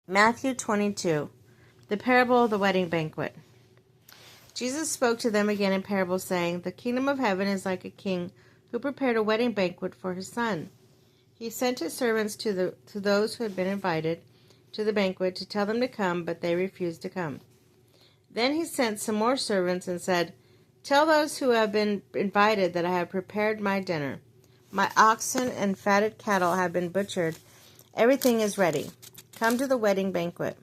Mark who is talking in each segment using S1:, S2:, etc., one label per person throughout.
S1: Matthew 22, the parable of the wedding banquet. Jesus spoke to them again in parables, saying, "The kingdom of heaven is like a king who prepared a wedding banquet for his son. He sent his servants to those who had been invited to the banquet to tell them to come, but they refused to come. Then he sent some more servants and said, 'Tell those who have been invited that I have prepared my dinner. My oxen and fatted cattle have been butchered. Everything is ready. Come to the wedding banquet.'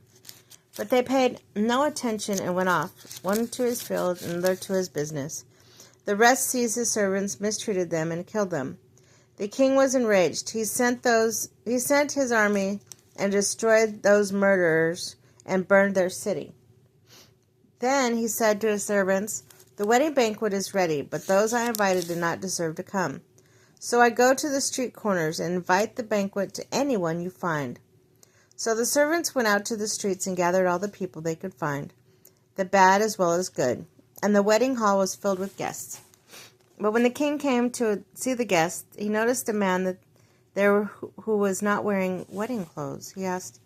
S1: But they paid no attention and went off, one to his field and another to his business. The rest seized his servants, mistreated them, and killed them. The king was enraged. He sent his army and destroyed those murderers and burned their city. Then he said to his servants, 'The wedding banquet is ready, but those I invited did not deserve to come. So I go to the street corners and invite the banquet to anyone you find.' So the servants went out to the streets and gathered all the people they could find, the bad as well as good, and the wedding hall was filled with guests. But when the king came to see the guests, he noticed a man who was not wearing wedding clothes. He asked,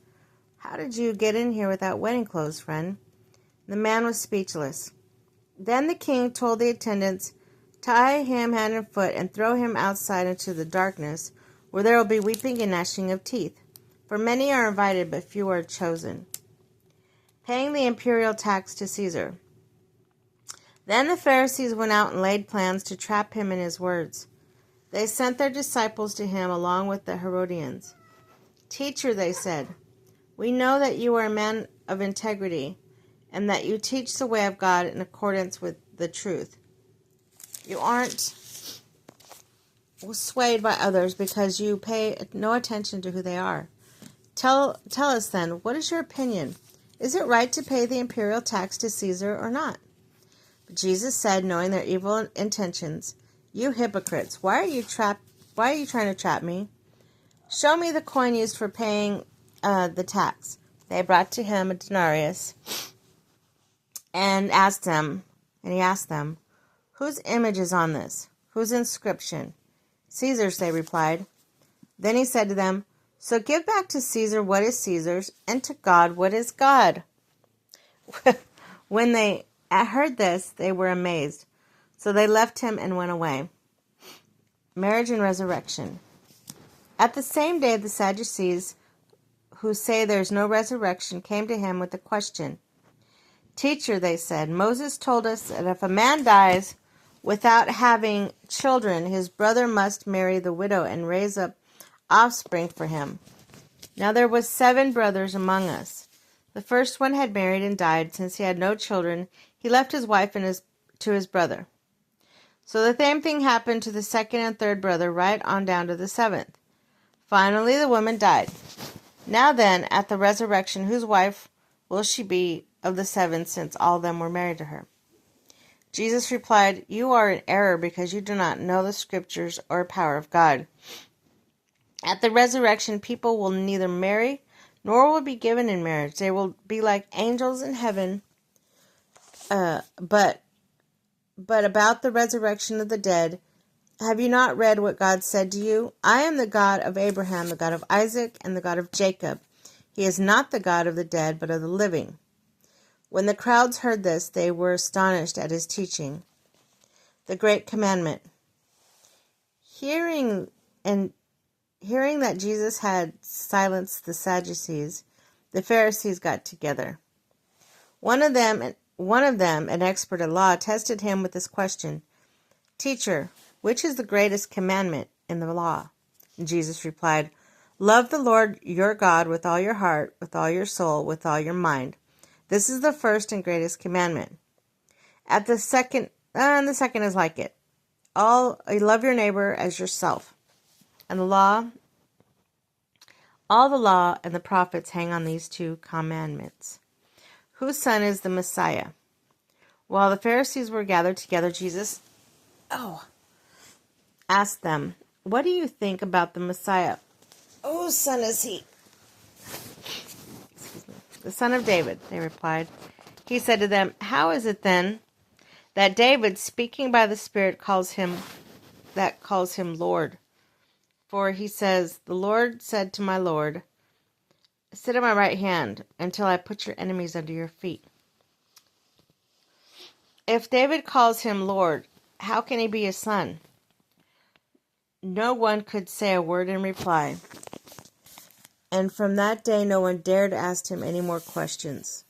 S1: 'How did you get in here without wedding clothes, friend?' The man was speechless. Then the king told the attendants, 'Tie him hand and foot and throw him outside into the darkness, where there will be weeping and gnashing of teeth. For many are invited, but few are chosen.'" Paying the imperial tax to Caesar. Then the Pharisees went out and laid plans to trap him in his words. They sent their disciples to him along with the Herodians. "Teacher," they said, "we know that you are a man of integrity and that you teach the way of God in accordance with the truth. You aren't swayed by others because you pay no attention to who they are. Tell us then, what is your opinion? Is it right to pay the imperial tax to Caesar or not?" But Jesus said, knowing their evil intentions, "You hypocrites, why are you trying to trap me? Show me the coin used for paying the tax." They brought to him a denarius, and he asked them, "Whose image is on this? Whose inscription?" "Caesar's," they replied. Then he said to them, "So give back to Caesar what is Caesar's, and to God what is God." When they heard this, they were amazed. So they left him and went away. Marriage and resurrection. At the same day, the Sadducees, who say there is no resurrection, came to him with a question. "Teacher," they said, "Moses told us that if a man dies without having children, his brother must marry the widow and raise up offspring for him. Now there was 7 brothers among us. The first one had married and died. Since he had no children, he left his wife and to his brother. So the same thing happened to the second and third brother, right on down to the 7th. Finally, the woman died. Now then, at the resurrection, whose wife will she be of the 7, since all of them were married to her?" Jesus replied, "You are in error because you do not know the scriptures or power of God. At the resurrection, people will neither marry nor will be given in marriage. They will be like angels in heaven. But about the resurrection of the dead, have you not read what God said to you? 'I am the God of Abraham, the God of Isaac, and the God of Jacob.' He is not the God of the dead, but of the living." When the crowds heard this, they were astonished at his teaching. The Great Commandment. Hearing that Jesus had silenced the Sadducees, the Pharisees got together. One of them, an expert at law, tested him with this question: "Teacher, which is the greatest commandment in the law?" And Jesus replied, "Love the Lord your God with all your heart, with all your soul, with all your mind. This is the first and greatest commandment. And the second is like it. Love your neighbor as yourself. And all the law and the prophets hang on these 2 commandments." Whose son is the Messiah? While the Pharisees were gathered together, Jesus asked them, "What do you think about the Messiah? Whose son is he?" "The son of David," they replied. He said to them, "How is it then that David, speaking by the Spirit, calls him Lord? For he says, 'The Lord said to my Lord, Sit on my right hand until I put your enemies under your feet. If David calls him Lord, how can he be his son? No one could say a word in reply. And from that day, no one dared ask him any more questions.